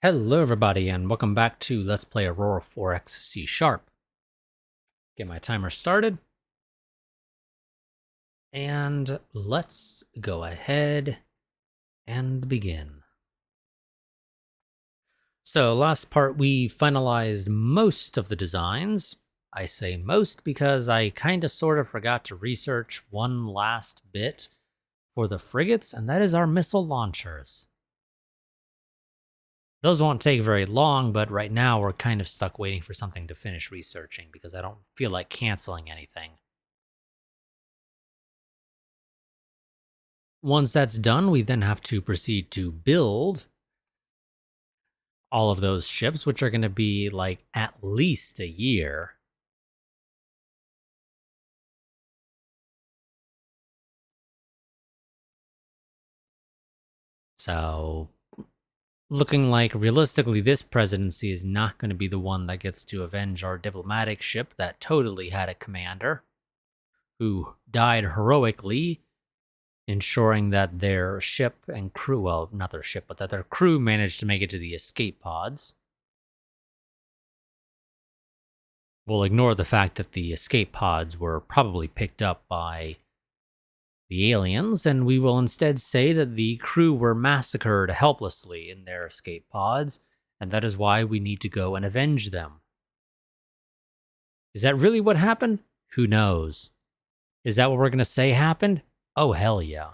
Hello everybody and welcome back to Let's Play Aurora 4X C#. Get my timer started. And let's go ahead and begin. So last part we finalized most of the designs. I say most because I kind of sort of forgot to research one last bit for the frigates, and that is our missile launchers. Those won't take very long, but right now we're kind of stuck waiting for something to finish researching because I don't feel like canceling anything. Once that's done, we then have to proceed to build all of those ships, which are going to be like at least a year. So, looking like realistically this presidency is not going to be the one that gets to avenge our diplomatic ship that totally had a commander who died heroically, ensuring that their ship and crew, well, not their ship, but that their crew managed to make it to the escape pods. We'll ignore the fact that the escape pods were probably picked up by the aliens, and we will instead say that the crew were massacred helplessly in their escape pods, and that is why we need to go and avenge them. Is that really what happened? Who knows? Is that what we're going to say happened? Oh, hell yeah.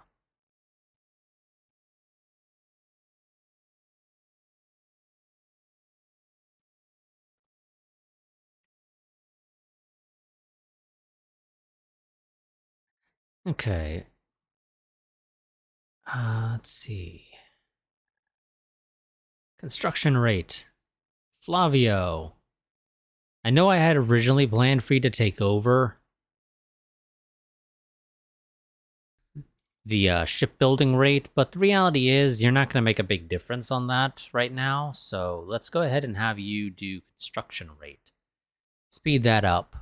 Okay. Let's see. Construction rate. Flavio. I know I had originally planned for you to take over the shipbuilding rate, but the reality is you're not going to make a big difference on that right now, so let's go ahead and have you do construction rate. Speed that up,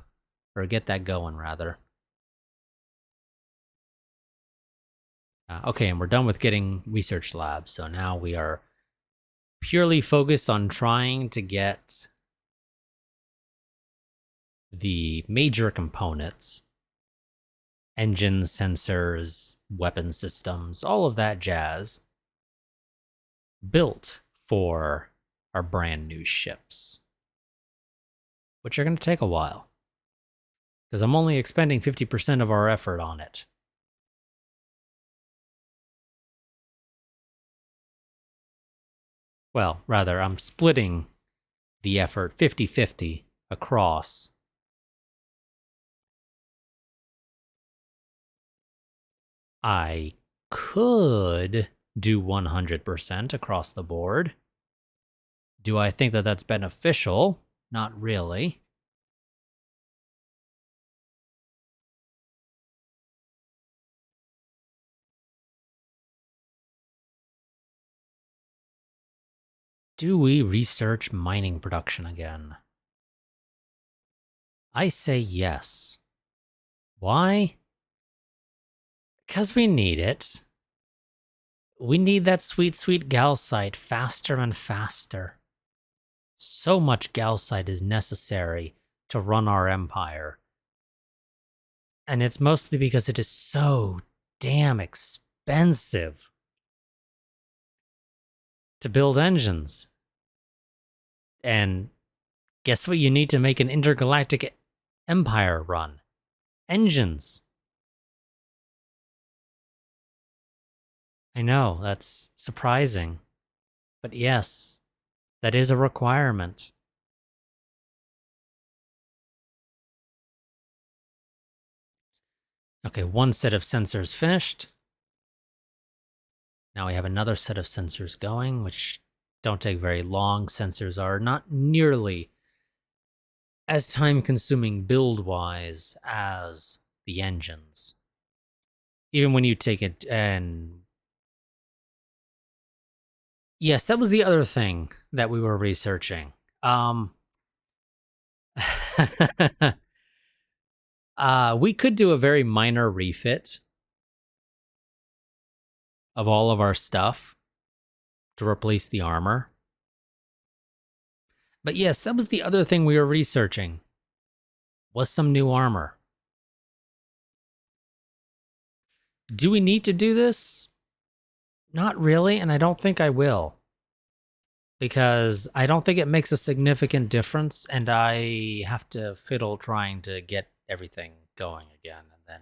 or get that going, rather. Okay, and we're done with getting research labs, so now we are purely focused on trying to get the major components, engines, sensors, weapon systems, all of that jazz, built for our brand new ships, which are going to take a while, because I'm only expending 50% of our effort on it. Well, rather, I'm splitting the effort 50-50 across. I could do 100% across the board. Do I think that that's beneficial? Not really. Do we research mining production again? I say yes. Why? Because we need it. We need that sweet, sweet galsite faster and faster. So much galsite is necessary to run our empire. And it's mostly because it is so damn expensive to build engines. And guess what you need to make an intergalactic empire run? Engines. I know, that's surprising. But yes, that is a requirement. Okay, one set of sensors finished. Now we have another set of sensors going, which don't take very long. Sensors are not nearly as time-consuming build-wise as the engines. Even when you take it and... Yes, that was the other thing that we were researching. We could do a very minor refit of all of our stuff to replace the armor. But yes, that was the other thing we were researching. Was some new armor. Do we need to do this? Not really, and I don't think I will. Because I don't think it makes a significant difference, and I have to fiddle trying to get everything going again. And then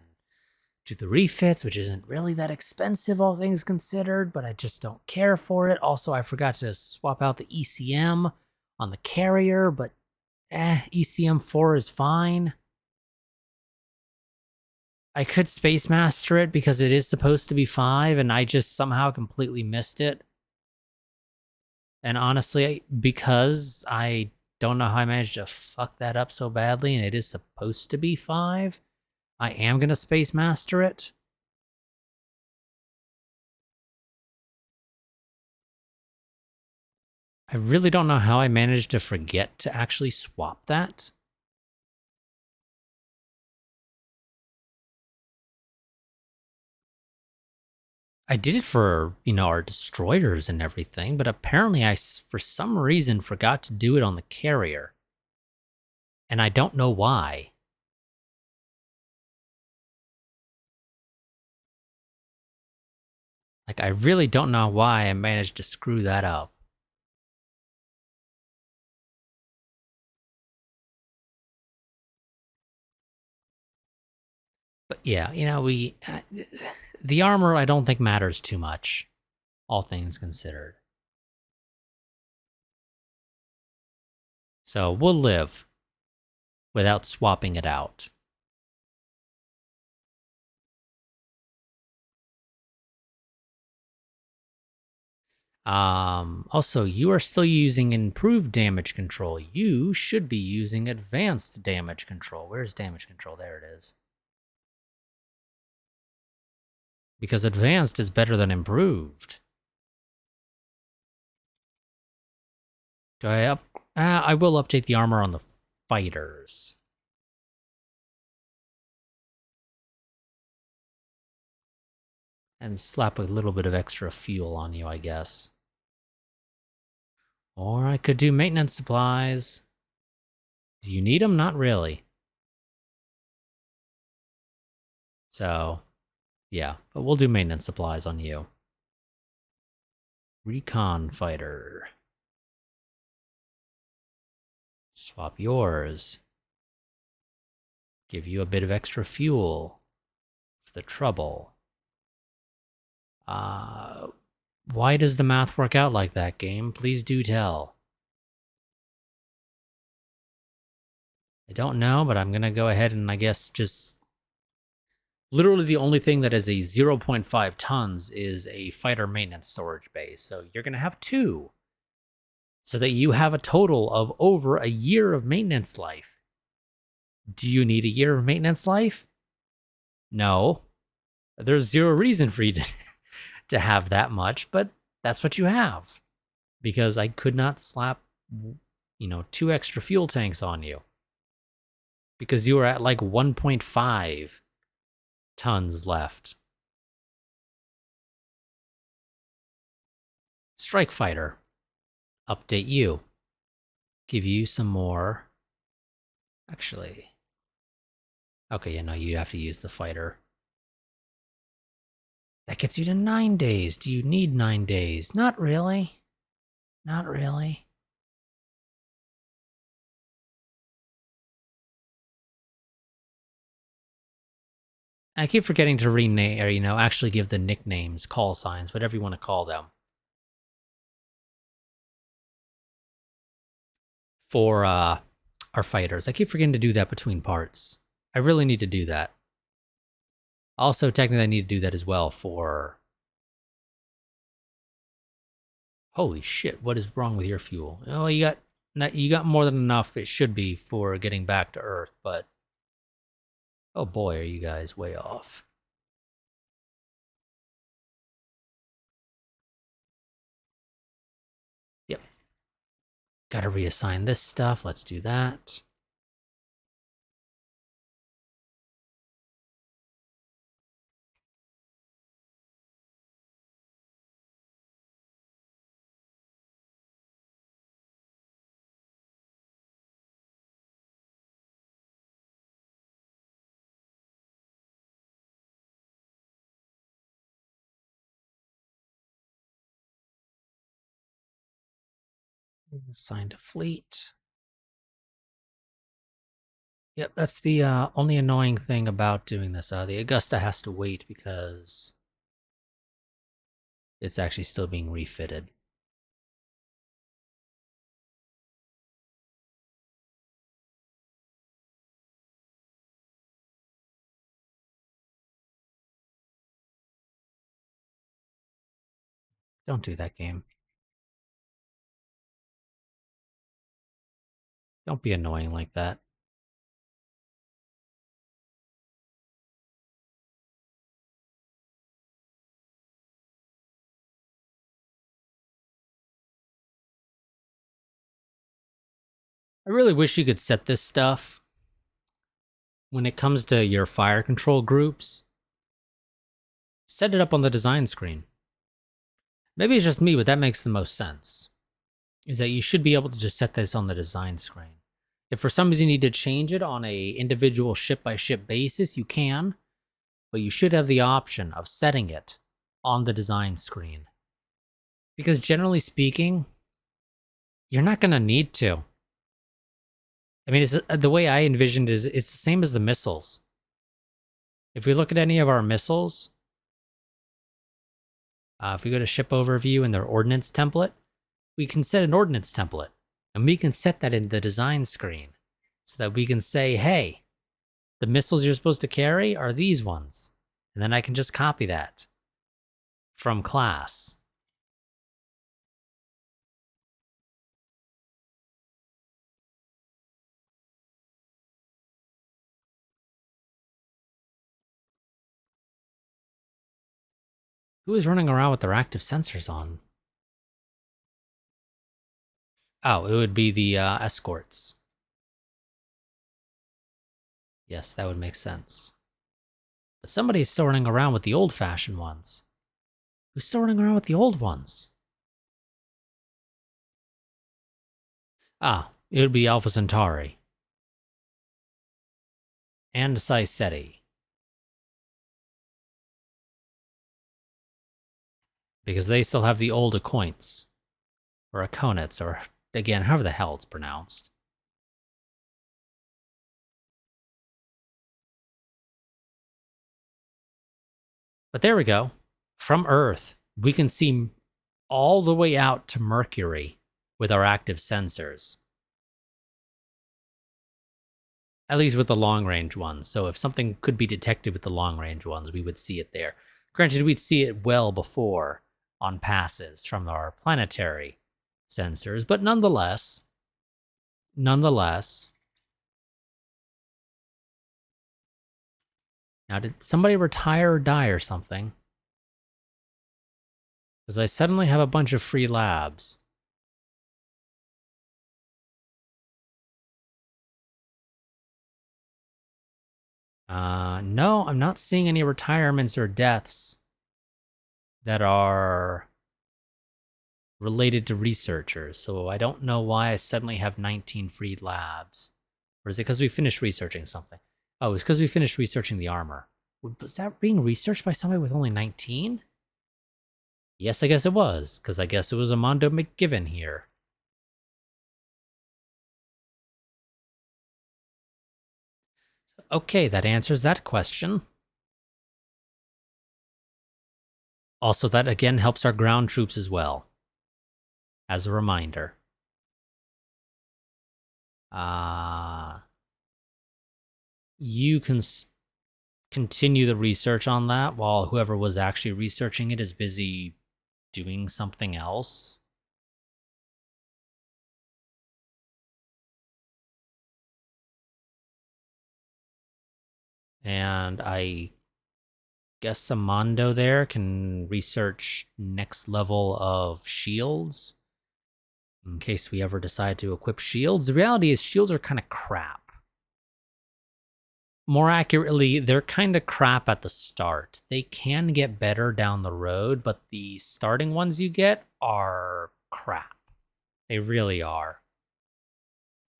do the refits, which isn't really that expensive, all things considered, but I just don't care for it. Also, I forgot to swap out the ECM on the carrier, but ECM 4 is fine. I could Space Master it because it is supposed to be 5, and I just somehow completely missed it. And honestly, because I don't know how I managed to fuck that up so badly, and it is supposed to be 5, I am going to Space Master it. I really don't know how I managed to forget to actually swap that. I did it for, our destroyers and everything, but apparently I, for some reason, forgot to do it on the carrier. And I don't know why. Like, I really don't know why I managed to screw that up. But yeah, the armor I don't think matters too much, all things considered. So we'll live without swapping it out. Also, you are still using improved damage control. You should be using advanced damage control. Where's damage control? There it is. Because advanced is better than improved. Do I up? I will update the armor on the fighters. And slap a little bit of extra fuel on you, I guess. Or I could do maintenance supplies. Do you need them? Not really. So, yeah, but we'll do maintenance supplies on you. Recon fighter. Swap yours. Give you a bit of extra fuel for the trouble. Why does the math work out like that, game? Please do tell. I don't know, but I'm going to go ahead and I guess just... Literally the only thing that is a 0.5 tons is a fighter maintenance storage bay. So you're going to have 2. So that you have a total of over a year of maintenance life. Do you need a year of maintenance life? No. There's zero reason for you to have that much, but that's what you have. Because I could not slap, 2 extra fuel tanks on you. Because you were at like 1.5 tons left. Strike Fighter. Update you. Give you some more. Actually. Okay, you have to use the fighter. That gets you to 9 days. Do you need 9 days? Not really. Not really. I keep forgetting to rename, or, actually give the nicknames, call signs, whatever you want to call them. For our fighters. I keep forgetting to do that between parts. I really need to do that. Also, technically, I need to do that as well for... Holy shit, what is wrong with your fuel? Oh, you got more than enough, it should be, for getting back to Earth, but... Oh boy, are you guys way off. Yep. Gotta reassign this stuff, let's do that. Assigned to fleet. Yep, that's the only annoying thing about doing this. The Augusta has to wait because it's actually still being refitted. Don't do that, game. Don't be annoying like that. I really wish you could set this stuff when it comes to your fire control groups. Set it up on the design screen. Maybe it's just me, but that makes the most sense. Is that you should be able to just set this on the design screen. If for some reason you need to change it on a individual ship-by-ship basis, you can, but you should have the option of setting it on the design screen. Because generally speaking, you're not going to need to. I mean, it's, the way I envisioned it is it's the same as the missiles. If we look at any of our missiles, if we go to ship overview and their ordnance template, we can set an ordnance template. And we can set that in the design screen so that we can say, hey, the missiles you're supposed to carry are these ones. And then I can just copy that from class. Who is running around with their active sensors on? Oh, it would be the escorts. Yes, that would make sense. But somebody's still running around with the old-fashioned ones. Who's still running around with the old ones? Ah, it would be Alpha Centauri. And Siceti. Because they still have the old Acoints. Or Aconits, or, again, however the hell it's pronounced. But there we go. From Earth, we can see all the way out to Mercury with our active sensors. At least with the long-range ones. So if something could be detected with the long-range ones, we would see it there. Granted, we'd see it well before on passes from our planetary sensors, but nonetheless. Now, did somebody retire or die or something? Because I suddenly have a bunch of free labs. No, I'm not seeing any retirements or deaths that are related to researchers, so I don't know why I suddenly have 19 free labs. Or is it because we finished researching something? Oh, it's because we finished researching the armor. Was that being researched by somebody with only 19? Yes, I guess it was, because I guess it was Armando McGivern here. Okay, that answers that question. Also, that again helps our ground troops as well. As a reminder. You can continue the research on that while whoever was actually researching it is busy doing something else. And I guess Amando there can research next level of shields in case we ever decide to equip shields. The reality is shields are kind of crap. More accurately, they're kind of crap at the start. They can get better down the road, but the starting ones you get are crap. They really are.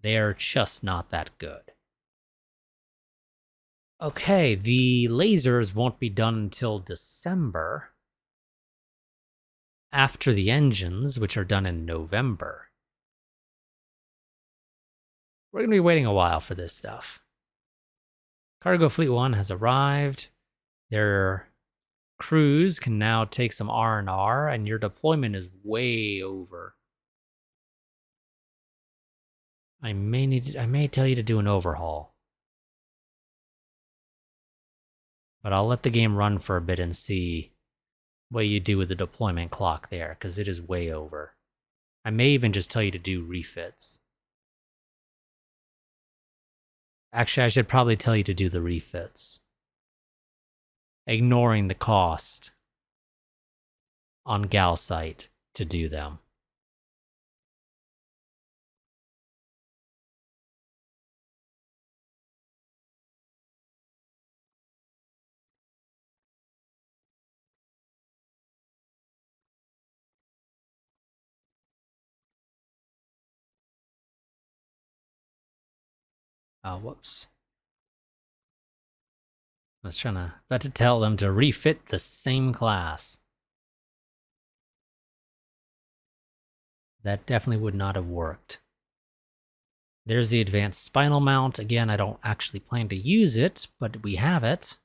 They are just not that good. Okay, the lasers won't be done until December, after the engines, which are done in November. We're going to be waiting a while for this stuff. Cargo Fleet 1 has arrived. Their crews can now take some R&R, and your deployment is way over. I may tell you to do an overhaul. But I'll let the game run for a bit and see what you do with the deployment clock there, because it is way over. I may even just tell you to do refits. Actually, I should probably tell you to do the refits. Ignoring the cost on Galsite to do them. Oh, whoops. I was about to tell them to refit the same class. That definitely would not have worked. There's the advanced spinal mount. Again, I don't actually plan to use it, but we have it.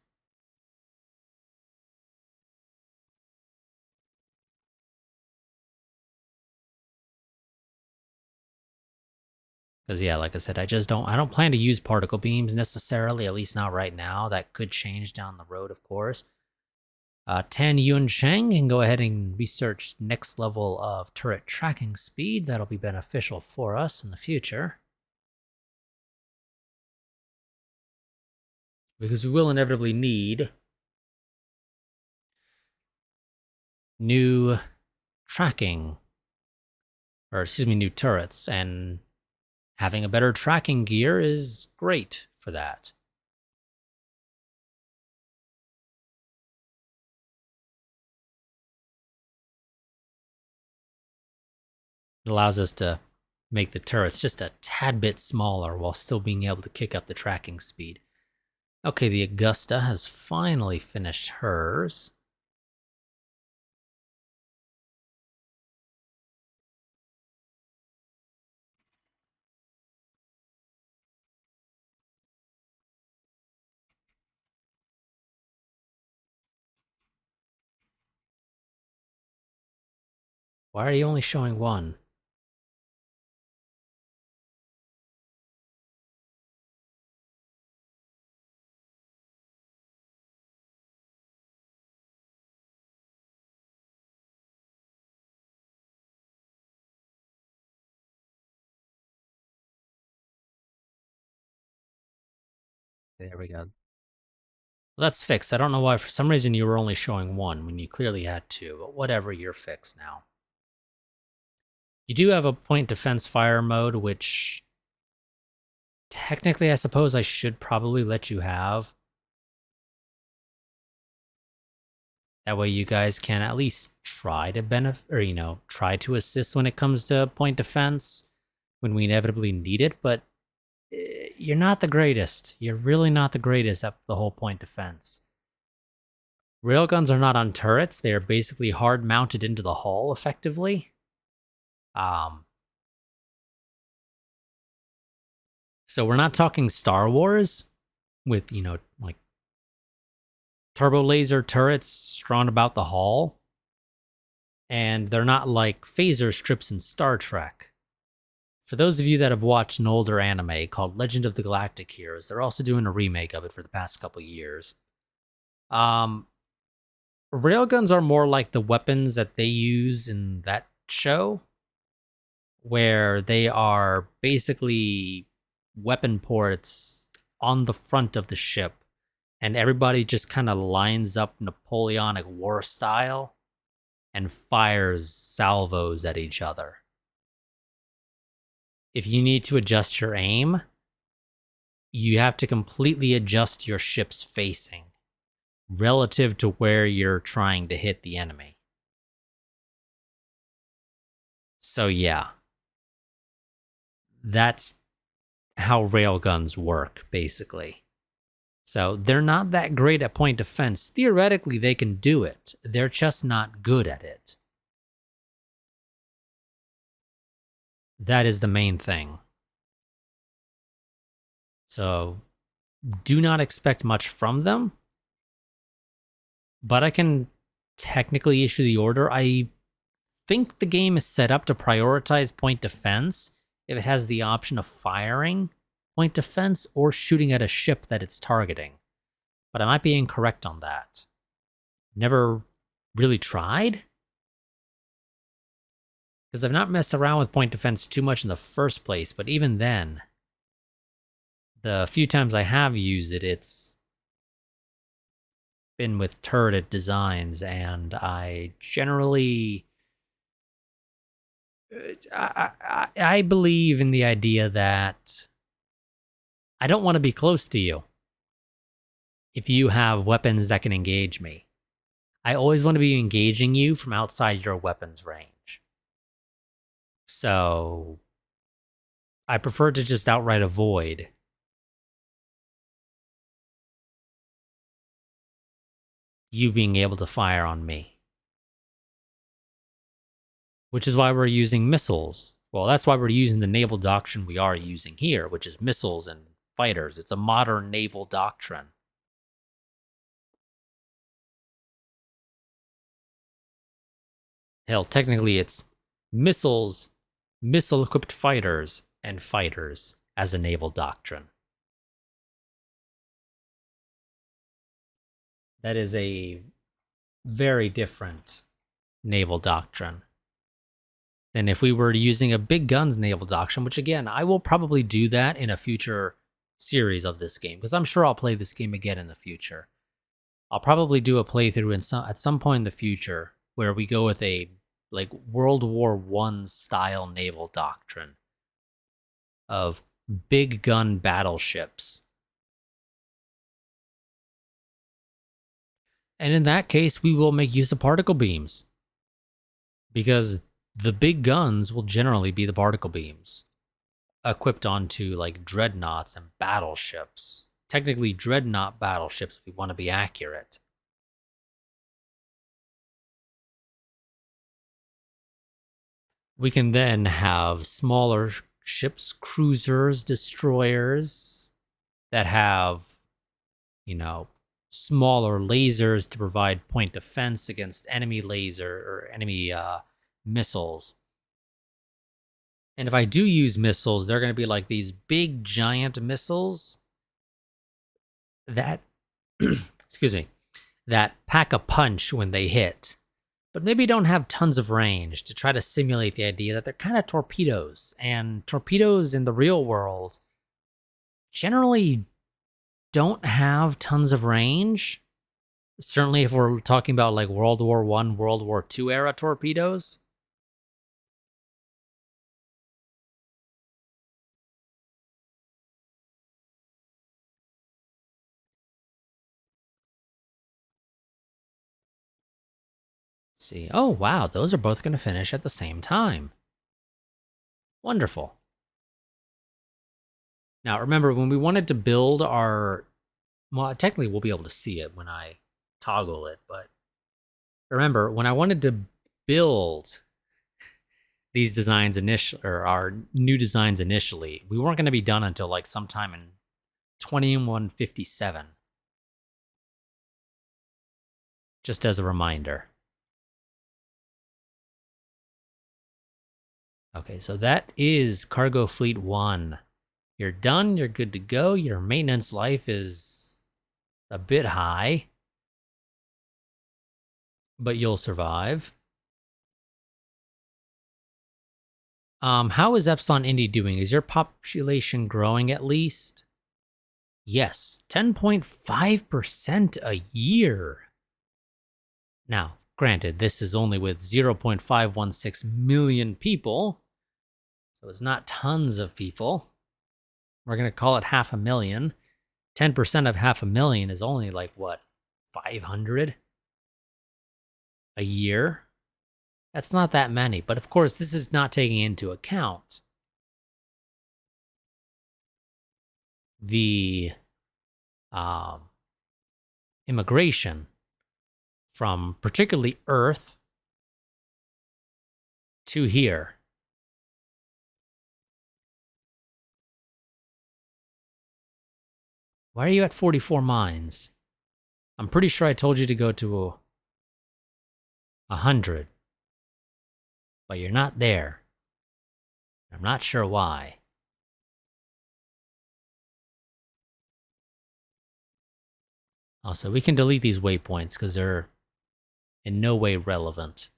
Because yeah, like I said, I don't plan to use particle beams necessarily, at least not right now. That could change down the road, of course. Tan Yun Sheng can go ahead and research next level of turret tracking speed. That'll be beneficial for us in the future. Because we will inevitably need new tracking, or excuse me, new turrets, and having a better tracking gear is great for that. It allows us to make the turrets just a tad bit smaller while still being able to kick up the tracking speed. Okay, the Augusta has finally finished hers. Why are you only showing one? There we go. Well, that's fixed. I don't know why. For some reason, you were only showing one when you clearly had two. But whatever, you're fixed now. You do have a point defense fire mode, which technically I suppose I should probably let you have. That way you guys can at least try to benefit, or, try to assist when it comes to point defense when we inevitably need it, but you're not the greatest. You're really not the greatest at the whole point defense. Railguns are not on turrets. They are basically hard mounted into the hull, effectively. So we're not talking Star Wars with, like turbo laser turrets strewn about the hull. And they're not like phaser strips in Star Trek. For those of you that have watched an older anime called Legend of the Galactic Heroes, they're also doing a remake of it for the past couple years. Railguns are more like the weapons that they use in that show, where they are basically weapon ports on the front of the ship, and everybody just kind of lines up Napoleonic War style and fires salvos at each other. If you need to adjust your aim, you have to completely adjust your ship's facing relative to where you're trying to hit the enemy. So yeah, that's how railguns work, basically. So they're not that great at point defense. Theoretically, they can do it. They're just not good at it. That is the main thing. So do not expect much from them. But I can technically issue the order. I think the game is set up to prioritize point defense if it has the option of firing point defense or shooting at a ship that it's targeting. But I might be incorrect on that. Never really tried? Because I've not messed around with point defense too much in the first place, but even then, the few times I have used it, it's been with turret designs, and I generally... I believe in the idea that I don't want to be close to you if you have weapons that can engage me. I always want to be engaging you from outside your weapons range. So I prefer to just outright avoid you being able to fire on me. Which is why we're using missiles. Well, that's why we're using the naval doctrine we are using here, which is missiles and fighters. It's a modern naval doctrine. Hell, technically it's missiles, missile-equipped fighters, and fighters as a naval doctrine. That is a very different naval doctrine than if we were using a big guns naval doctrine, which again, I will probably do that in a future series of this game, because I'm sure I'll play this game again in the future. I'll probably do a playthrough at some point in the future where we go with a like World War I style naval doctrine of big gun battleships. And in that case, we will make use of particle beams, because the big guns will generally be the particle beams equipped onto like dreadnoughts and battleships. Technically, dreadnought battleships if we want to be accurate. We can then have smaller ships, cruisers, destroyers that have, smaller lasers to provide point defense against enemy laser or enemy missiles. And if I do use missiles, they're going to be like these big giant missiles that, excuse me, that pack a punch when they hit, but maybe don't have tons of range, to try to simulate the idea that they're kind of torpedoes. And torpedoes in the real world generally don't have tons of range. Certainly if we're talking about like World War I, World War II era torpedoes. See, oh wow, those are both going to finish at the same time. Wonderful. Now remember, when we wanted to build our... Well, technically we'll be able to see it when I toggle it, but remember, when I wanted to build these designs or our new designs initially, we weren't going to be done until like sometime in 2157. Just as a reminder. Okay, so that is Cargo Fleet 1. You're done, you're good to go. Your maintenance life is a bit high, but you'll survive. How is Epsilon Indy doing? Is your population growing at least? Yes, 10.5% a year. Now, granted, this is only with 0.516 million people, so it's not tons of people. We're going to call it 500,000. 10% of 500,000 is only like, what, 500 a year? That's not that many, but of course, this is not taking into account the immigration from particularly Earth to here. Why are you at 44 mines? I'm pretty sure I told you to go to 100. But you're not there. I'm not sure why. Also, we can delete these waypoints because they're in no way relevant.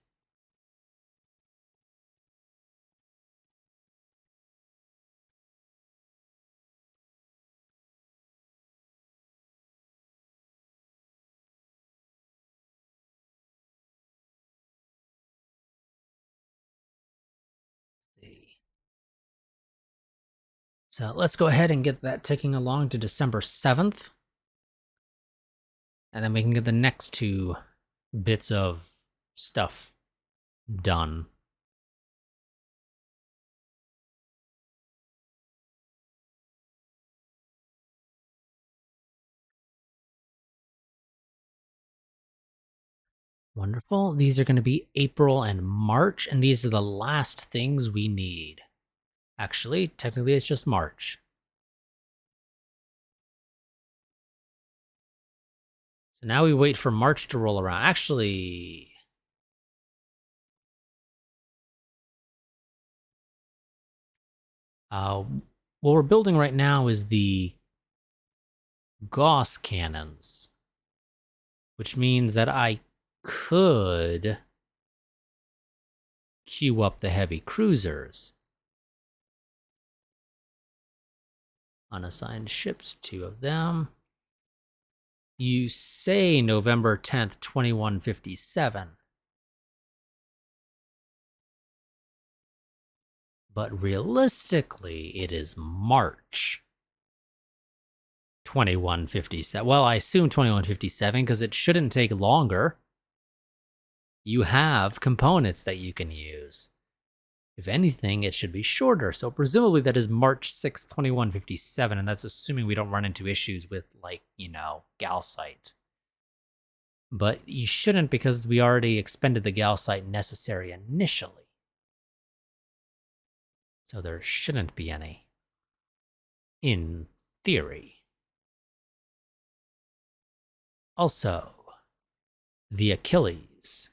So let's go ahead and get that ticking along to December 7th. And then we can get the next 2 bits of stuff done. Wonderful. These are going to be April and March, and these are the last things we need. Actually, technically it's just March. So now we wait for March to roll around. Actually, what we're building right now is the Gauss cannons, which means that I could queue up the heavy cruisers. Unassigned ships, 2 of them. You say November 10th, 2157. But realistically, it is March 2157. Well, I assume 2157 because it shouldn't take longer. You have components that you can use. If anything, it should be shorter. So presumably that is March 6, 2157, and that's assuming we don't run into issues with, like, Galsite. But you shouldn't because we already expended the Galsite necessary initially. So there shouldn't be any. In theory. Also, the Achilles.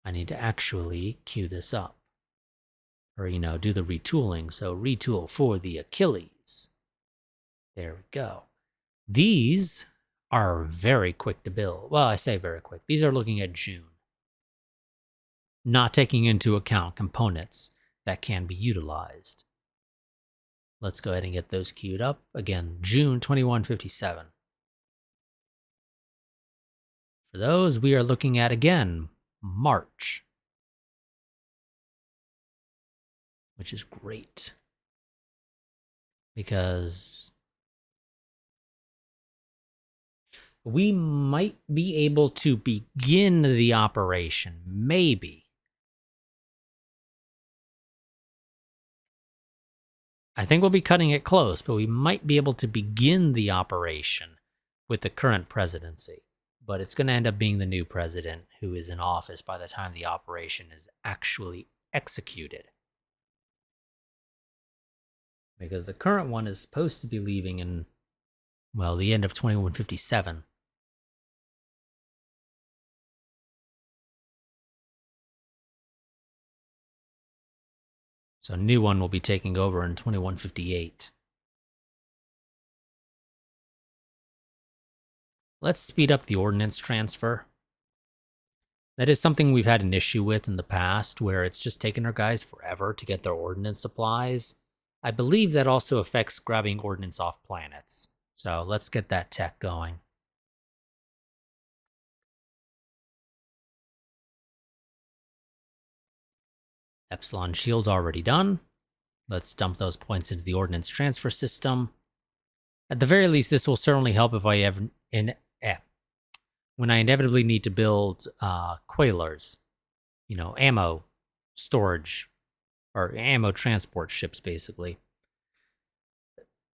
I need to actually queue this up. Or, do the retooling. So retool for the Achilles. There we go. These are very quick to build. Well, I say very quick. These are looking at June. Not taking into account components that can be utilized. Let's go ahead and get those queued up. Again, June 2157. For those, we are looking at, again, March. Which is great. Because we might be able to begin the operation. Maybe. I think we'll be cutting it close, but we might be able to begin the operation with the current presidency. But it's going to end up being the new president who is in office by the time the operation is actually executed. Because the current one is supposed to be leaving in, well, the end of 2157. So a new one will be taking over in 2158. Let's speed up the ordnance transfer. That is something we've had an issue with in the past, where it's just taken our guys forever to get their ordnance supplies. I believe that also affects grabbing ordnance off planets. So let's get that tech going. Epsilon shield's already done. Let's dump those points into the ordnance transfer system. At the very least, this will certainly help if I ever, when I inevitably need to build Quailers, ammo storage, or ammo transport ships, basically.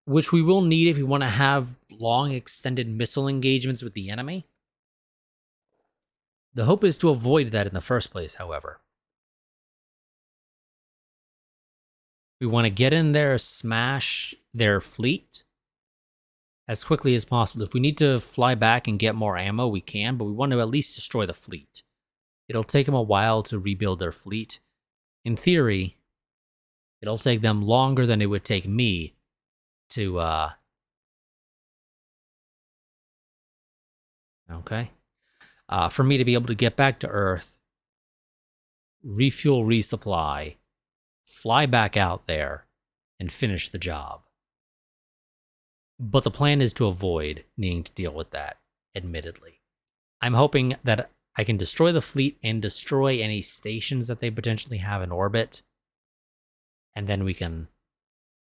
Which we will need if we want to have long, extended missile engagements with the enemy. The hope is to avoid that in the first place, however. We want to get in there, smash their fleet as quickly as possible. If we need to fly back and get more ammo, we can, but we want to at least destroy the fleet. It'll take them a while to rebuild their fleet. In theory, it'll take them longer than it would take me to, for me to be able to get back to Earth, refuel, resupply, fly back out there, and finish the job. But the plan is to avoid needing to deal with that, admittedly. I'm hoping that I can destroy the fleet and destroy any stations that they potentially have in orbit, and then we can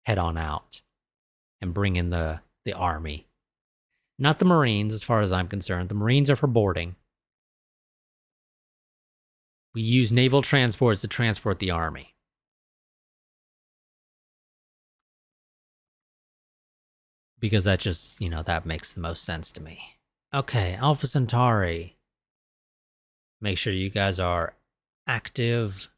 head on out and bring in the army. Not the Marines, as far as I'm concerned. The Marines are for boarding. We use naval transports to transport the army. Because that just, that makes the most sense to me. Okay, Alpha Centauri. Make sure you guys are active.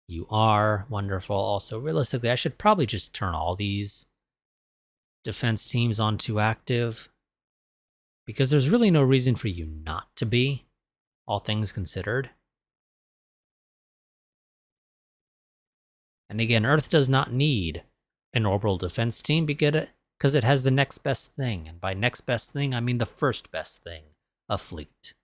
You are. Wonderful. Also, realistically, I should probably just turn all these defense teams onto active. Because there's really no reason for you not to be, all things considered. And again, Earth does not need an orbital defense team because it has the next best thing. And by next best thing, I mean the first best thing, a fleet.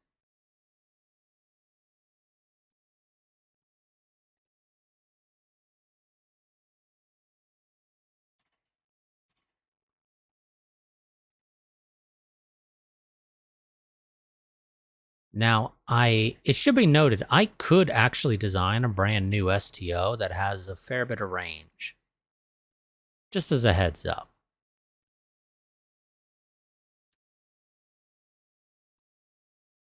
Now, it should be noted, I could actually design a brand new STO that has a fair bit of range. Just as a heads up.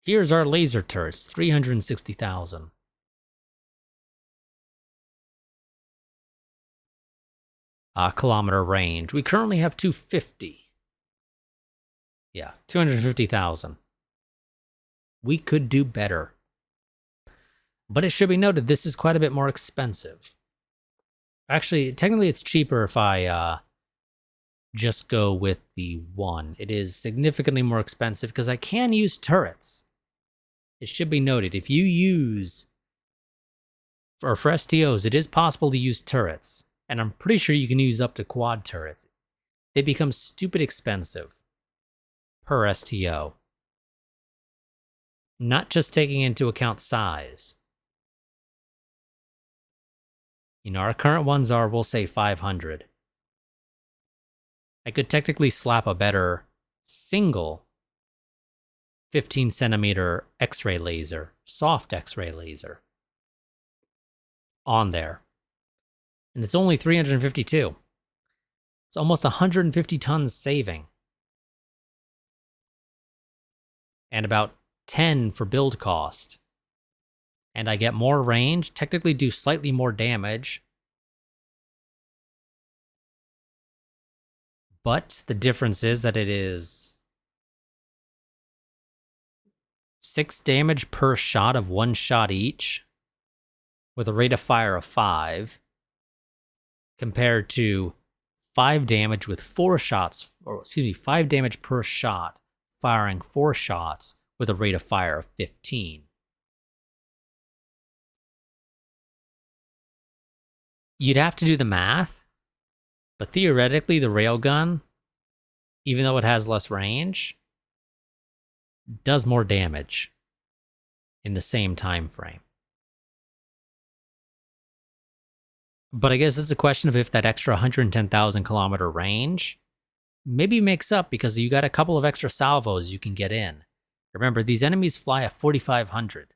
Here's our laser turrets, 360,000. Kilometer range. We currently have 250. Yeah, 250,000. We could do better. But it should be noted, this is quite a bit more expensive. Actually, technically it's cheaper if I just go with the 1. It is significantly more expensive because I can use turrets. It should be noted, if you use, for STOs, it is possible to use turrets. And I'm pretty sure you can use up to quad turrets. They become stupid expensive per STO. Not just taking into account size. Our current ones are, we'll say, 500. I could technically slap a better single 15 centimeter X-ray laser, soft X-ray laser, on there. And it's only 352. It's almost 150 tons saving. And about 10 for build cost. And I get more range, technically do slightly more damage. But the difference is that it is 6 damage per shot of 1 shot each, with a rate of fire of 5, compared to 5 damage with 4 shots, 5 damage per shot, firing 4 shots with a rate of fire of 15. You'd have to do the math, but theoretically the railgun, even though it has less range, does more damage in the same time frame. But I guess it's a question of if that extra 110,000 kilometer range maybe makes up because you got a couple of extra salvos you can get in. Remember, these enemies fly at 4,500.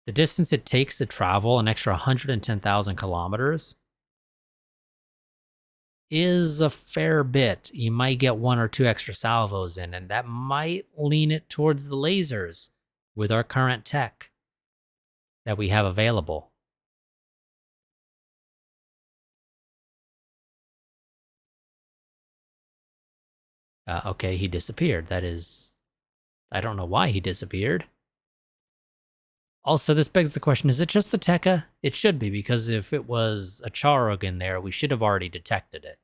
The distance it takes to travel an extra 110,000 kilometers is a fair bit. You might get 1 or 2 extra salvos in, and that might lean it towards the lasers with our current tech that we have available. Okay, he disappeared. That is, I don't know why he disappeared. Also, this begs the question, is it just the Tekka? It should be, because if it was a Charog in there, we should have already detected it.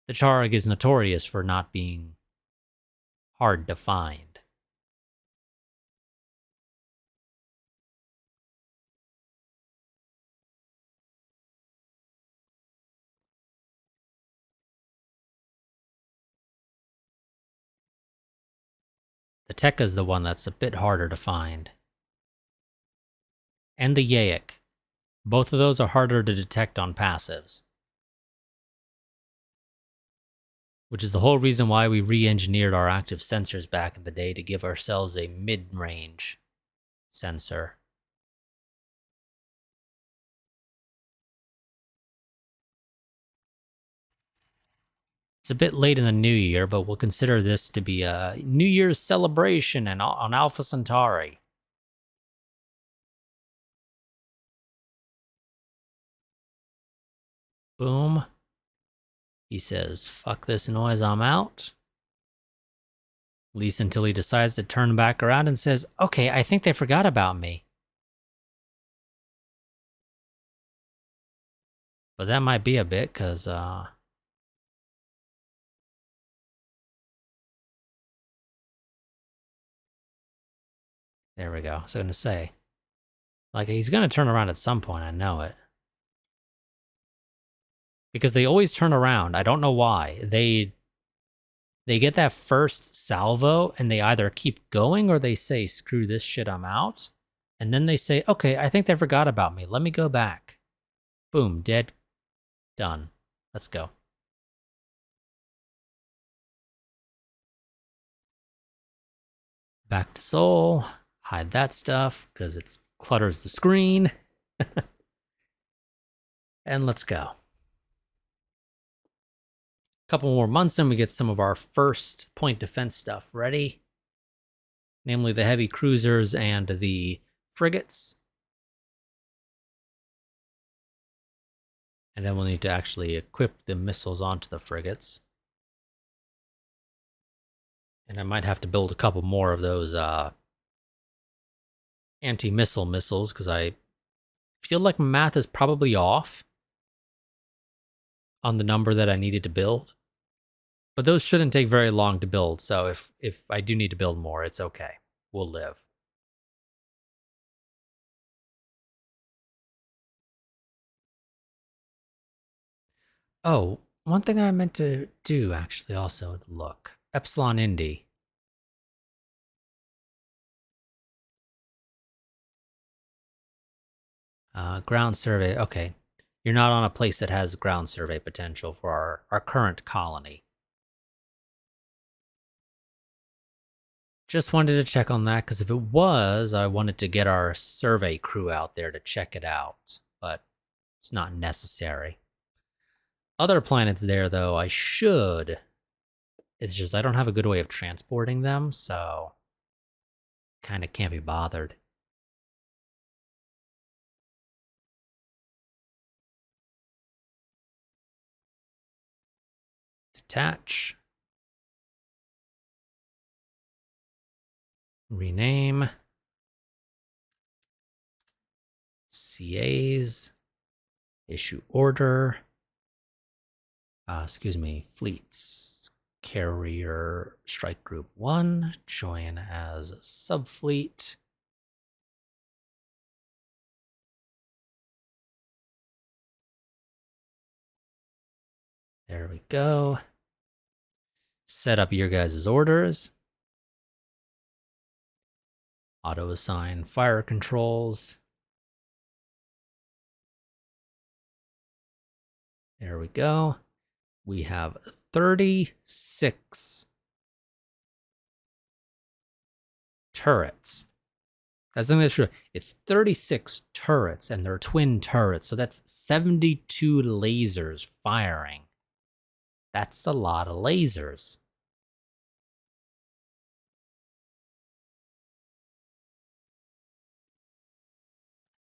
The Charg is notorious for not being hard to find. The Tekka is the one that's a bit harder to find. And the Yaic. Both of those are harder to detect on passives. Which is the whole reason why we re-engineered our active sensors back in the day to give ourselves a mid-range sensor. It's a bit late in the new year, but we'll consider this to be a New Year's celebration on Alpha Centauri. Boom. He says, fuck this noise, I'm out. At least until he decides to turn back around and says, okay, I think they forgot about me. But that might be a bit, because, there we go. I was going to say, like, he's going to turn around at some point, I know it. Because they always turn around. I don't know why. They get that first salvo, and they either keep going, or they say, screw this shit, I'm out. And then they say, okay, I think they forgot about me. Let me go back. Boom, dead. Done. Let's go. Back to Seoul. Hide that stuff, because it clutters the screen. And let's go. Couple more months and we get some of our first point defense stuff ready. Namely the heavy cruisers and the frigates. And then we'll need to actually equip the missiles onto the frigates. And I might have to build a couple more of those anti-missile missiles, because I feel like my math is probably off on the number that I needed to build. But those shouldn't take very long to build, so if I do need to build more, it's okay. We'll live. Oh, one thing I meant to do, actually, also, look. Epsilon Indy. Ground survey, okay. You're not on a place that has ground survey potential for our current colony. Just wanted to check on that, because if it was, I wanted to get our survey crew out there to check it out, but it's not necessary. Other planets there, though, I should. It's just I don't have a good way of transporting them, so kind of can't be bothered. Detach. Rename. CAs. Issue order. Excuse me, fleets. Carrier Strike Group 1. Join as subfleet. There we go. Set up your guys' orders. Auto assign fire controls. There we go. We have 36 turrets. That's something that's true. It's 36 turrets, and they're twin turrets, so that's 72 lasers firing. That's a lot of lasers.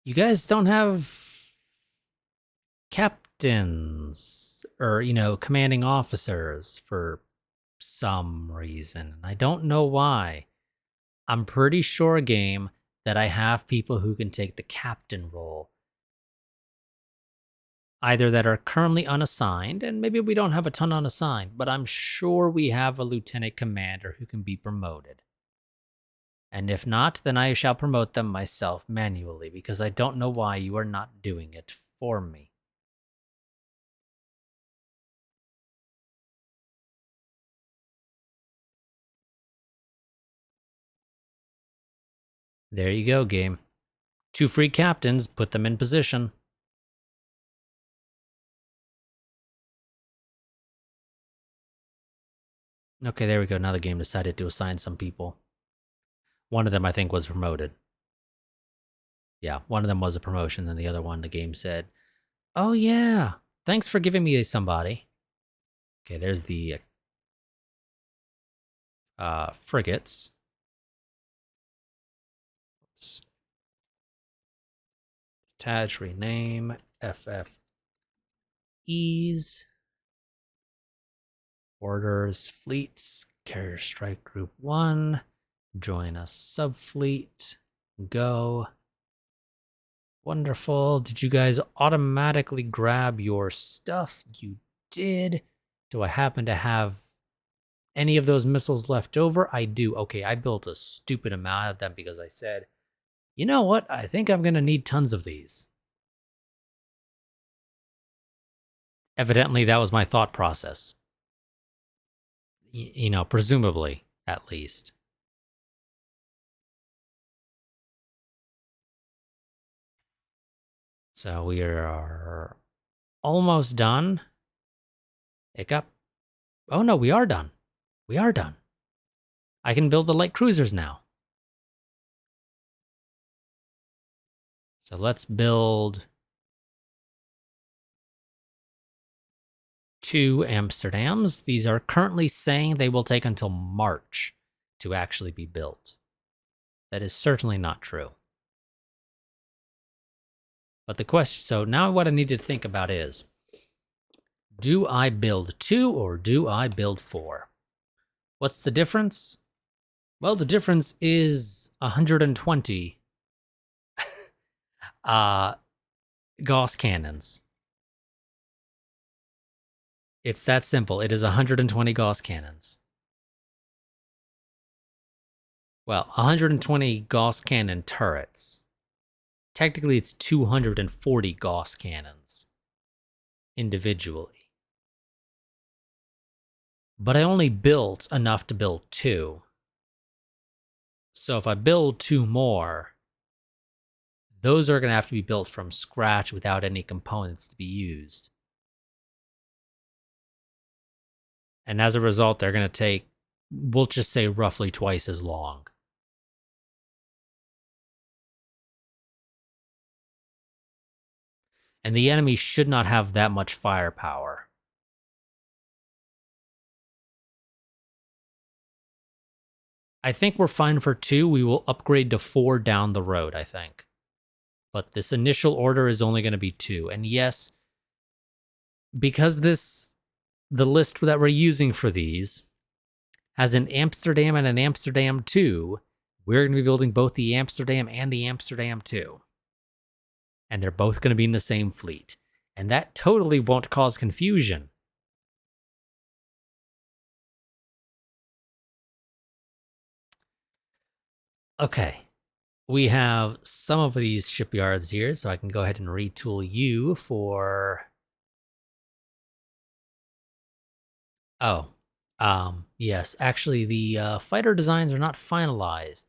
You guys don't have captains or, commanding officers for some reason. I don't know why. I'm pretty sure, game, that I have people who can take the captain role. either that are currently unassigned, and maybe we don't have a ton unassigned, but I'm sure we have a lieutenant commander who can be promoted. And if not, then I shall promote them myself manually, because I don't know why you are not doing it for me. There you go, game. 2 free captains, put them in position. Okay, there we go. Now the game decided to assign some people. One of them, I think, was promoted. Yeah, one of them was a promotion, and the other one, the game said, oh yeah, thanks for giving me somebody. Okay, there's the frigates. Oops. Attach, rename, FFEs. Orders, fleets, carrier strike group 1. Join a subfleet. Go. Wonderful. Did you guys automatically grab your stuff? You did. Do I happen to have any of those missiles left over? I do. Okay, I built a stupid amount of them because I said, you know what? I think I'm going to need tons of these. Evidently, that was my thought process. You know, presumably, at least. So we are almost done. Hiccup. Oh no, we are done. We are done. I can build the light cruisers now. So let's build 2 Amsterdams. These are currently saying they will take until March to actually be built. That is certainly not true. But the question, so now what I need to think about is, do I build 2 or do I build 4? What's the difference? Well, the difference is 120 Gauss cannons. It's that simple. It is 120 Gauss cannons. Well, 120 Gauss cannon turrets. Technically, it's 240 Gauss cannons individually. But I only built enough to build 2. So if I build 2 more, those are going to have to be built from scratch without any components to be used. And as a result, they're going to take, we'll just say, roughly twice as long. And the enemy should not have that much firepower. I think we're fine for 2. We will upgrade to 4 down the road, I think. But this initial order is only going to be 2. And yes, because the list that we're using for these has an Amsterdam and an Amsterdam 2, we're going to be building both the Amsterdam and the Amsterdam 2. And they're both going to be in the same fleet. And that totally won't cause confusion. Okay. We have some of these shipyards here, so I can go ahead and retool you for... Oh, yes. Actually, the fighter designs are not finalized.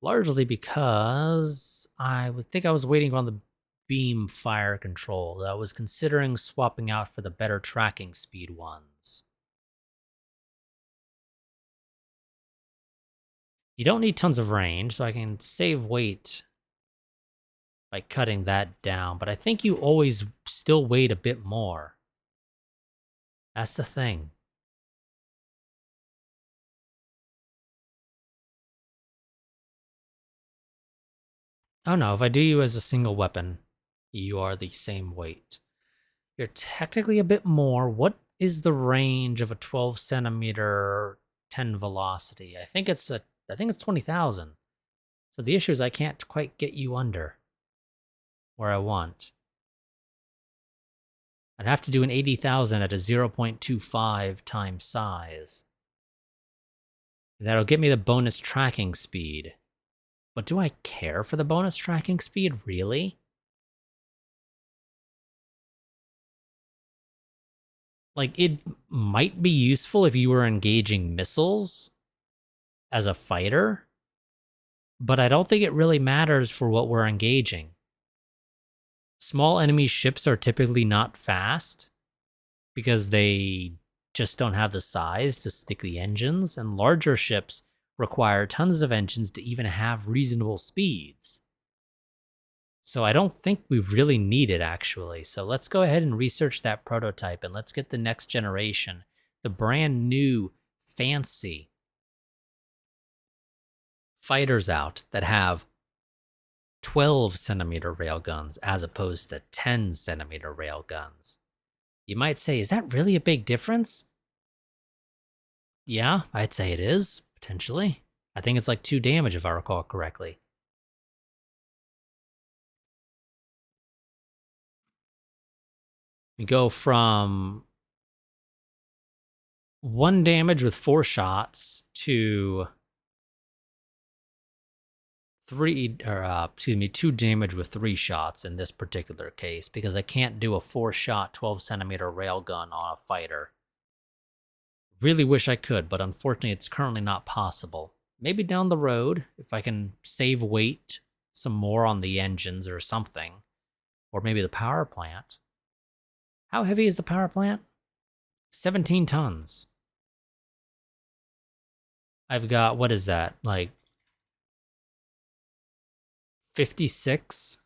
Largely because I would think I was waiting on the beam fire control. I was considering swapping out for the better tracking speed ones. You don't need tons of range, so I can save weight by cutting that down, but I think you always still weight a bit more. That's the thing. Oh no, if I do you as a single weapon, you are the same weight. You're technically a bit more. What is the range of a 12 centimeter 10 velocity? I think it's 20,000. So the issue is I can't quite get you under where I want. I'd have to do an 80,000 at a 0.25 times size. That'll get me the bonus tracking speed. But do I care for the bonus tracking speed, really? Like, it might be useful if you were engaging missiles as a fighter, but I don't think it really matters for what we're engaging. Small enemy ships are typically not fast because they just don't have the size to stick the engines, and larger ships require tons of engines to even have reasonable speeds. So I don't think we really need it, actually. So let's go ahead and research that prototype, and let's get the next generation, the brand new, fancy fighters out that have 12 centimeter railguns as opposed to 10 centimeter railguns. You might say, is that really a big difference? Yeah, I'd say it is, potentially. I think it's like 2 damage if I recall correctly. We go from 1 damage with 4 shots to 2 damage with 3 shots in this particular case, because I can't do a 4-shot 12 centimeter railgun on a fighter. Really wish I could, but unfortunately it's currently not possible. Maybe down the road, if I can save weight some more on the engines or something, or maybe the power plant. How heavy is the power plant? 17 tons. I've got, what is that, like 56?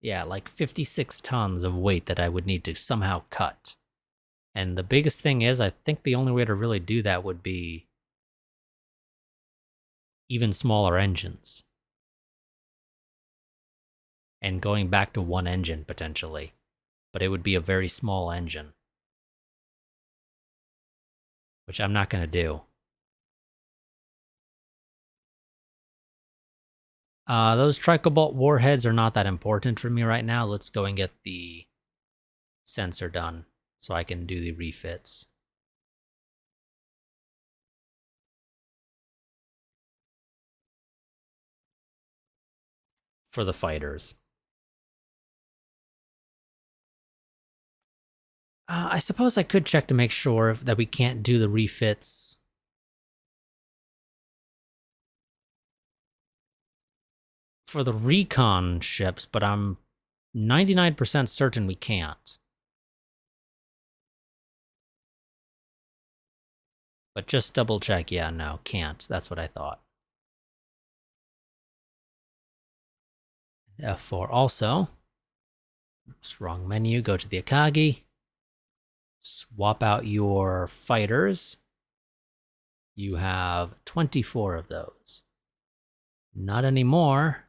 Yeah, like 56 tons of weight that I would need to somehow cut. And the biggest thing is, I think the only way to really do that would be even smaller engines. And going back to 1 engine, potentially. But it would be a very small engine. Which I'm not going to do. Those Tricobalt warheads are not that important for me right now. Let's go and get the sensor done so I can do the refits. For the fighters. I suppose I could check to make sure that we can't do the refits for the recon ships, but I'm 99% certain we can't. But just double check, yeah, no, can't. That's what I thought. F4 also. Oops, wrong menu, go to the Akagi. Swap out your fighters. You have 24 of those. Not anymore.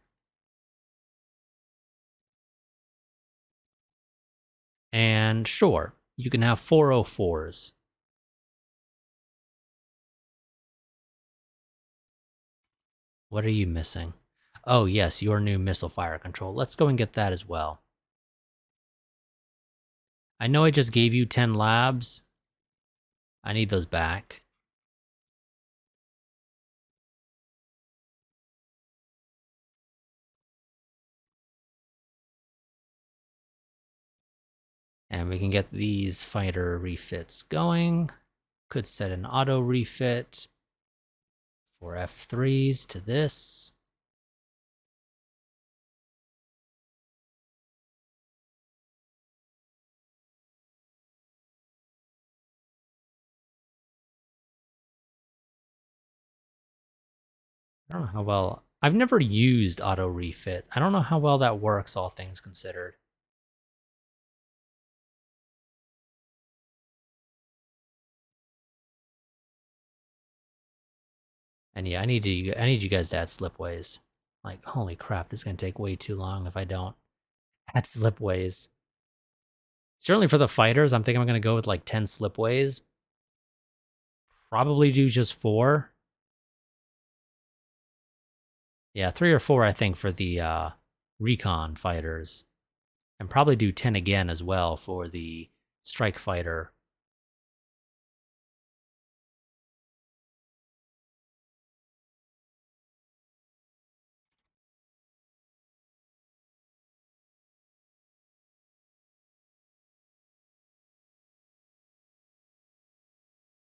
And sure, you can have 404s. What are you missing? Oh yes, your new missile fire control. Let's go and get that as well. I know I just gave you 10 labs. I need those back. And we can get these fighter refits going. Could set an auto refit for F3s to this. I don't know how well... I've never used auto refit. I don't know how well that works, all things considered. And yeah, I need you guys to add slipways. Like, holy crap, this is gonna take way too long if I don't add slipways. Certainly for the fighters, I'm thinking I'm gonna go with like 10 slipways. Probably do just 4. Yeah, 3 or 4, I think, for the recon fighters. And probably do 10 again as well for the strike fighter.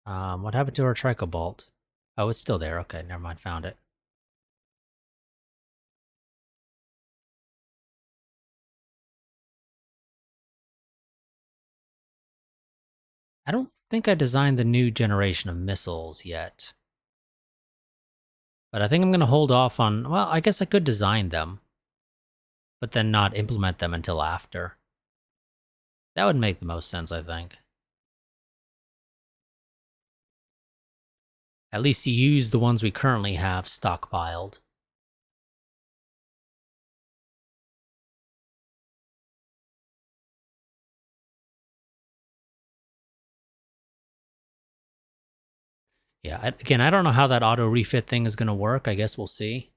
What happened to our Tricobolt? Oh, it's still there. Okay, never mind. Found it. I don't think I designed the new generation of missiles yet. But I think I'm going to hold off on... Well, I guess I could design them, but then not implement them until after. That would make the most sense, I think. At least use the ones we currently have stockpiled. Yeah, again, I don't know how that auto refit thing is going to work. I guess we'll see.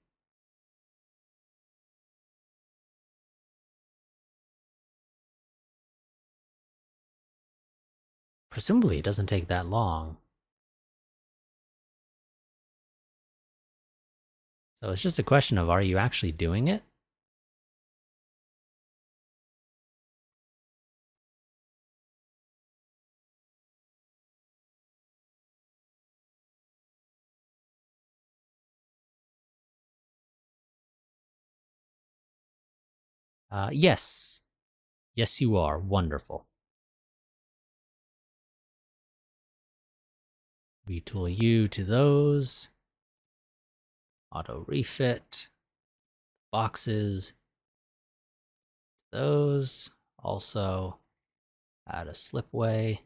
Presumably, it doesn't take that long. So it's just a question of, are you actually doing it? Yes. Yes, you are. Wonderful. Retool you to those. Auto refit. Boxes. Those. Also, add a slipway.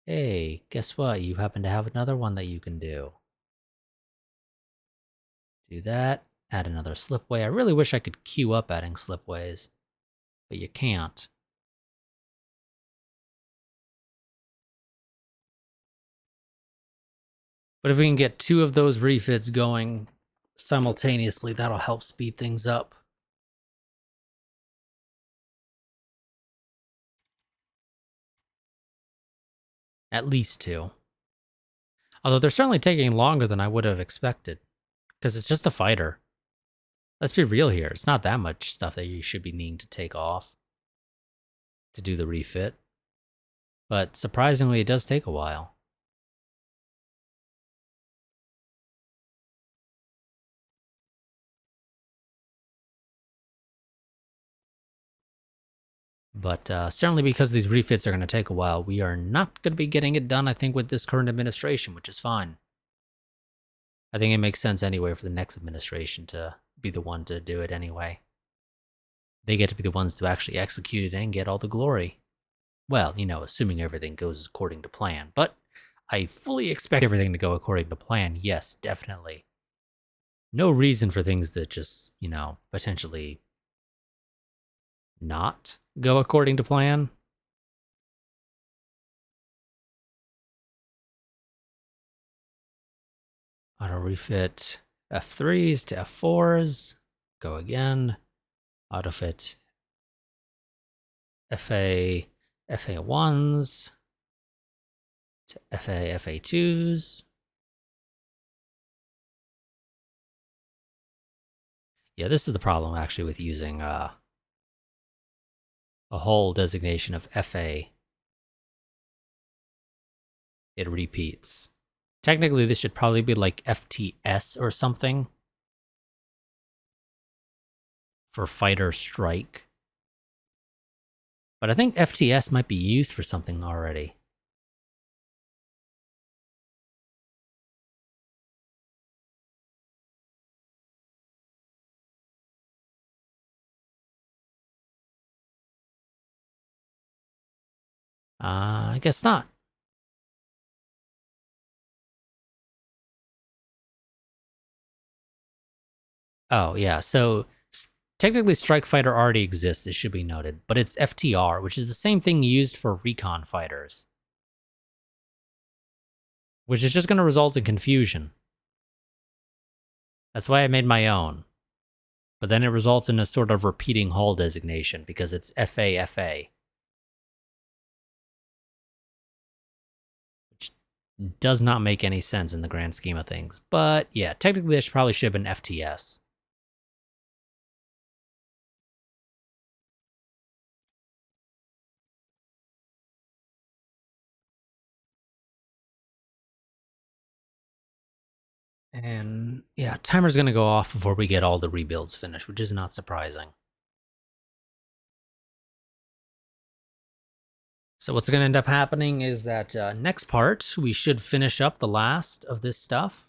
Hey, guess what? You happen to have another one that you can do. Do that. Add another slipway. I really wish I could queue up adding slipways, but you can't. But if we can get 2 of those refits going simultaneously, that'll help speed things up. At least 2. Although they're certainly taking longer than I would have expected, because it's just a fighter. Let's be real here. It's not that much stuff that you should be needing to take off to do the refit. But surprisingly, it does take a while. But certainly because these refits are going to take a while, we are not going to be getting it done, I think, with this current administration, which is fine. I think it makes sense anyway for the next administration to be the one to do it anyway. They get to be the ones to actually execute it and get all the glory. Well, you know, assuming everything goes according to plan. But I fully expect everything to go according to plan. Yes, definitely. No reason for things to just, you know, potentially not go according to plan. Auto refit F3s to F4s. Go again. Auto fit FA1s to FA2s. Yeah, this is the problem actually with using a whole designation of FA. It repeats. Technically, this should probably be like FTS or something for fighter strike. But I think FTS might be used for something already. I guess not. Oh, yeah. So technically, Strike Fighter already exists, it should be noted. But it's FTR, which is the same thing used for recon fighters. Which is just going to result in confusion. That's why I made my own. But then it results in a sort of repeating hull designation because it's FA. Which does not make any sense in the grand scheme of things. But yeah, technically this probably should have been FTS. And yeah, timer's going to go off before we get all the rebuilds finished, which is not surprising. So what's going to end up happening is that next part, we should finish up the last of this stuff.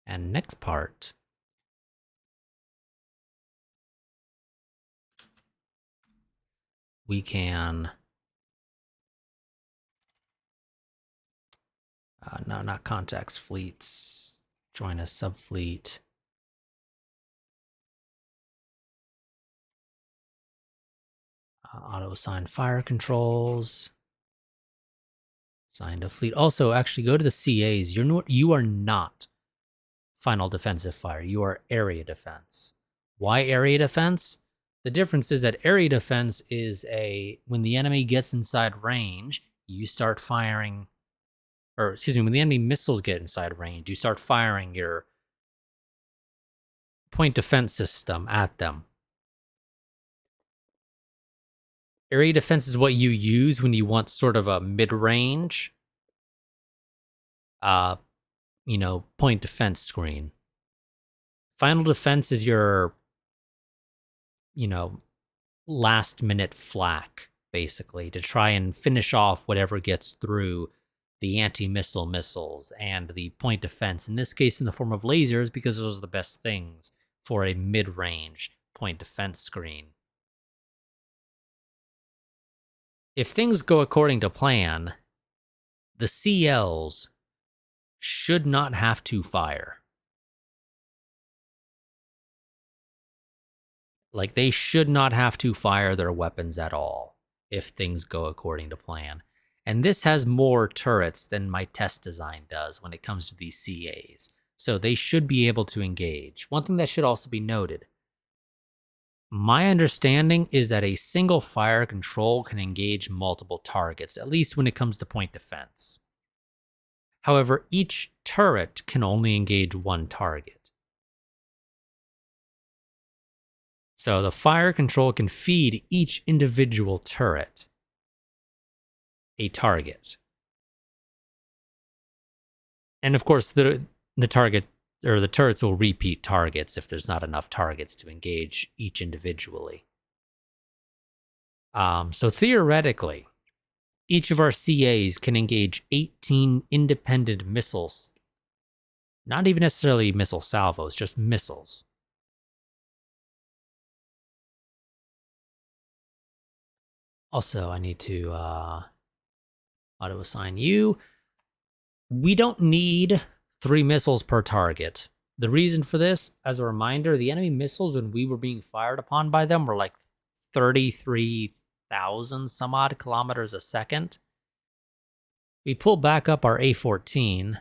And next part, we can... no, not contacts, fleets. Join a subfleet. Auto-assign fire controls. Assign a fleet. Also, actually, go to the CAs. You are not final defensive fire. You are area defense. Why area defense? The difference is that area defense is when the enemy gets inside range, you start firing, or excuse me, when the enemy missiles get inside range, you start firing your point defense system at them. Area defense is what you use when you want sort of a mid-range, point defense screen. Final defense is your, last-minute flak, basically, to try and finish off whatever gets through the anti-missile missiles and the point defense, in this case in the form of lasers, because those are the best things for a mid-range point defense screen. If things go according to plan, the CLs should not have to fire. Like, they should not have to fire their weapons at all if things go according to plan. And this has more turrets than my test design does when it comes to these CAs. So they should be able to engage. One thing that should also be noted, my understanding is that a single fire control can engage multiple targets, at least when it comes to point defense. However, each turret can only engage one target. So the fire control can feed each individual turret a target. And of course, the target or the turrets will repeat targets if there's not enough targets to engage each individually. So theoretically, each of our CAs can engage 18 independent missiles. Not even necessarily missile salvos, just missiles. Also, I need to auto-assign you. We don't need 3 missiles per target. The reason for this, as a reminder, the enemy missiles, when we were being fired upon by them, were like 33,000 some odd kilometers a second. We pull back up our A14.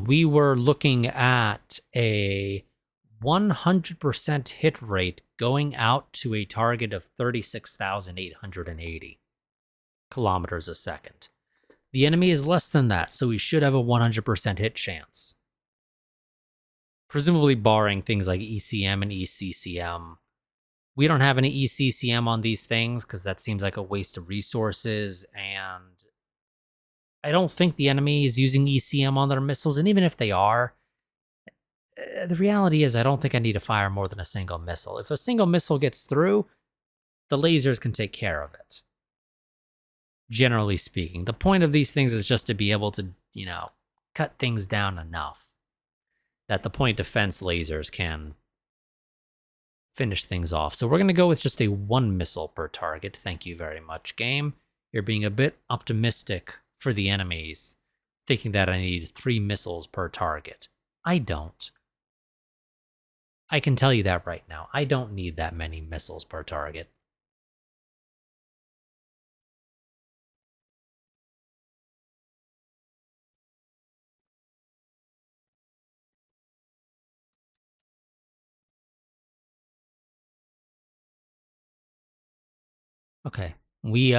We were looking at a 100% hit rate going out to a target of 36,880 kilometers a second. The enemy is less than that, so we should have a 100% hit chance. Presumably barring things like ECM and ECCM. We don't have any ECCM on these things because that seems like a waste of resources, and I don't think the enemy is using ECM on their missiles, and even if they are, the reality is I don't think I need to fire more than a single missile. If a single missile gets through, the lasers can take care of it. Generally speaking, the point of these things is just to be able to, cut things down enough that the point defense lasers can finish things off. So we're going to go with just a 1 missile per target. Thank you very much, game. You're being a bit optimistic for the enemies, thinking that I need 3 missiles per target. I don't. I can tell you that right now. I don't need that many missiles per target. Okay. We,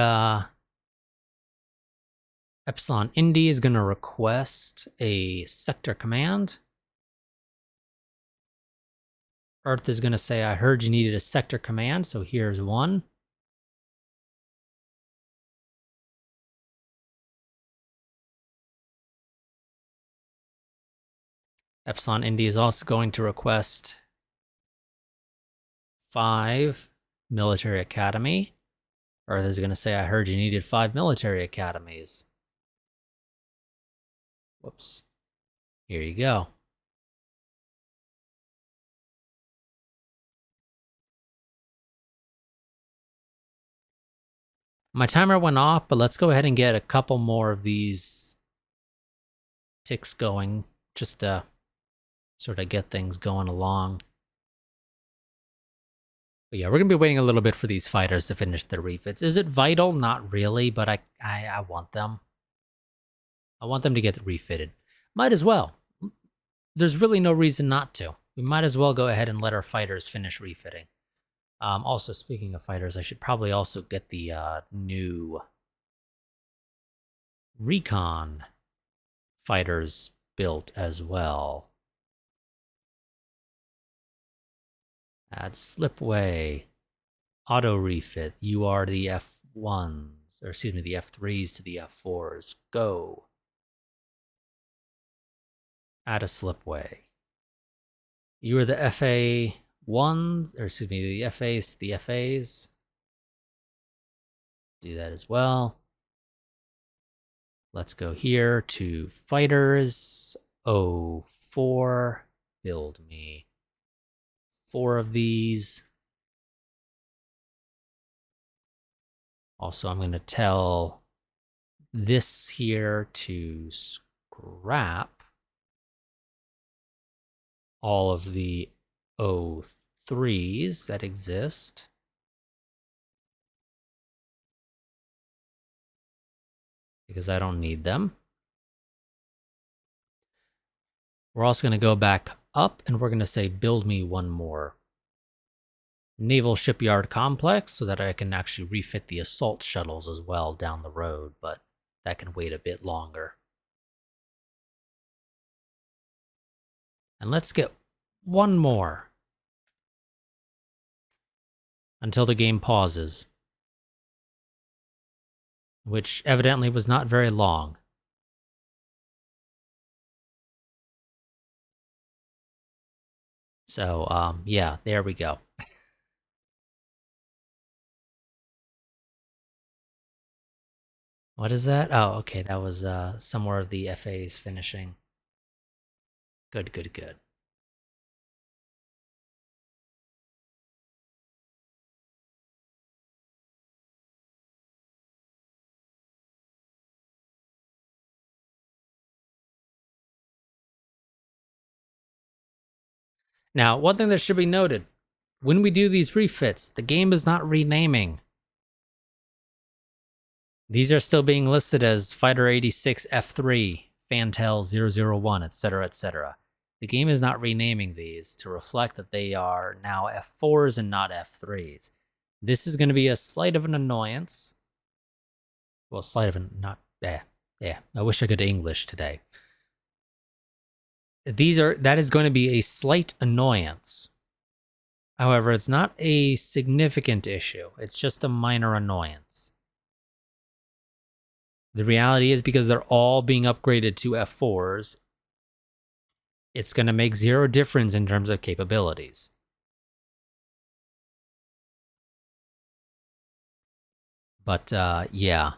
Epsilon Indy is going to request a sector command. Earth is going to say, I heard you needed a sector command, so here's one. Epsilon Indy is also going to request 5 military academy. Earth is going to say, I heard you needed 5 military academies. Whoops. Here you go. My timer went off, but let's go ahead and get a couple more of these ticks going, just to sort of get things going along. But yeah, we're going to be waiting a little bit for these fighters to finish their refits. Is it vital? Not really, but I want them. I want them to get refitted. Might as well. There's really no reason not to. We might as well go ahead and let our fighters finish refitting. Also, speaking of fighters, I should probably also get the new recon fighters built as well. Add slipway. Auto refit. You are the F1s, or excuse me, the F3s to the F4s. Go. Add a slipway. You are the FA1s, or excuse me, the FAs to the FAs. Do that as well. Let's go here to fighters. 04. Build me 4 of these. Also, I'm going to tell this here to scrap all of the 03s that exist. Because I don't need them. We're also going to go back up and we're going to say build me one more naval shipyard complex so that I can actually refit the assault shuttles as well down the road, but that can wait a bit longer. And let's get one more until the game pauses, which evidently was not very long. So, yeah, there we go. What is that? Oh, okay, that was some more of the FAs finishing. Good, good, good. Now, one thing that should be noted, when we do these refits, the game is not renaming. These are still being listed as Fighter 86 F3, Fantel 001, etc., etc. The game is not renaming these to reflect that they are now F4s and not F3s. This is going to be a slight of an annoyance. Well, slight of an, not, yeah, I wish I could English today. That is going to be a slight annoyance. However, it's not a significant issue. It's just a minor annoyance. The reality is because they're all being upgraded to F4s, it's going to make 0 difference in terms of capabilities. But yeah,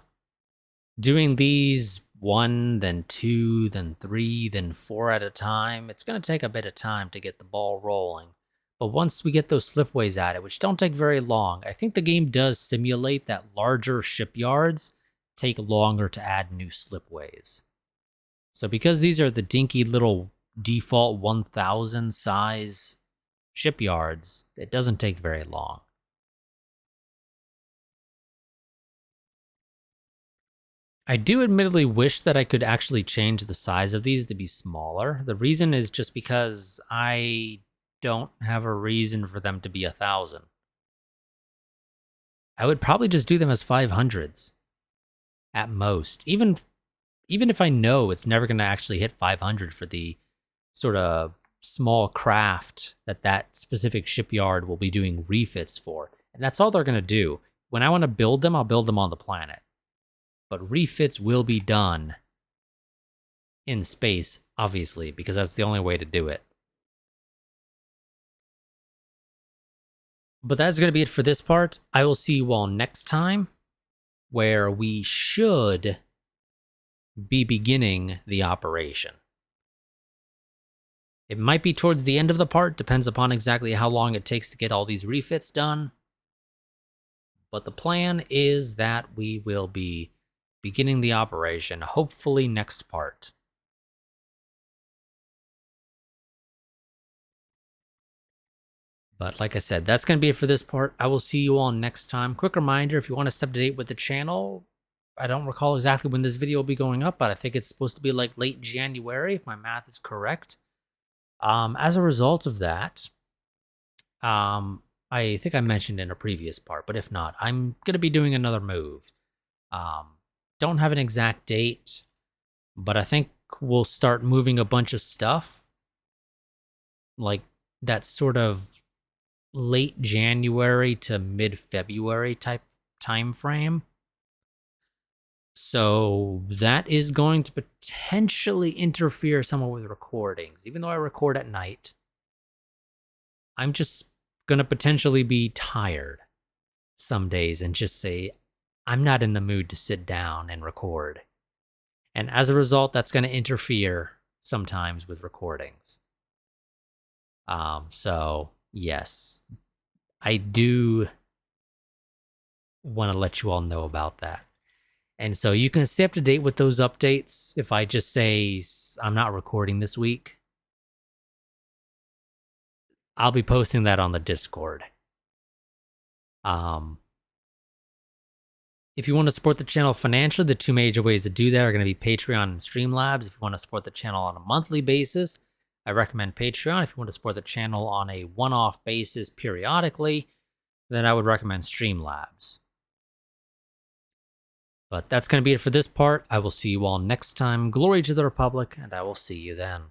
doing these 1, then 2, then 3, then 4 at a time, it's going to take a bit of time to get the ball rolling. But once we get those slipways added, which don't take very long, I think the game does simulate that larger shipyards take longer to add new slipways. So because these are the dinky little default 1,000 size shipyards, it doesn't take very long. I do admittedly wish that I could actually change the size of these to be smaller. The reason is just because I don't have a reason for them to be 1,000. I would probably just do them as 500s at most. Even if I know it's never going to actually hit 500 for the sort of small craft that specific shipyard will be doing refits for. And that's all they're going to do. When I want to build them, I'll build them on the planet. But refits will be done in space, obviously, because that's the only way to do it. But that's going to be it for this part. I will see you all next time, where we should be beginning the operation. It might be towards the end of the part, depends upon exactly how long it takes to get all these refits done. But the plan is that we will be beginning the operation, hopefully next part. But like I said, that's going to be it for this part. I will see you all next time. Quick reminder, if you want to stay up to date with the channel, I don't recall exactly when this video will be going up, but I think it's supposed to be like late January, if my math is correct. As a result of that, I think I mentioned in a previous part, but if not, I'm going to be doing another move. Don't have an exact date, but I think we'll start moving a bunch of stuff. Like that sort of late January to mid-February type time frame. So that is going to potentially interfere somewhat with recordings. Even though I record at night, I'm just going to potentially be tired some days and just say, I'm not in the mood to sit down and record. And as a result, that's going to interfere sometimes with recordings. So yes, I do want to let you all know about that. And so you can stay up to date with those updates. If I just say I'm not recording this week, I'll be posting that on the Discord. If you want to support the channel financially, the two major ways to do that are going to be Patreon and Streamlabs. If you want to support the channel on a monthly basis, I recommend Patreon. If you want to support the channel on a one-off basis periodically, then I would recommend Streamlabs. But that's going to be it for this part. I will see you all next time. Glory to the Republic, and I will see you then.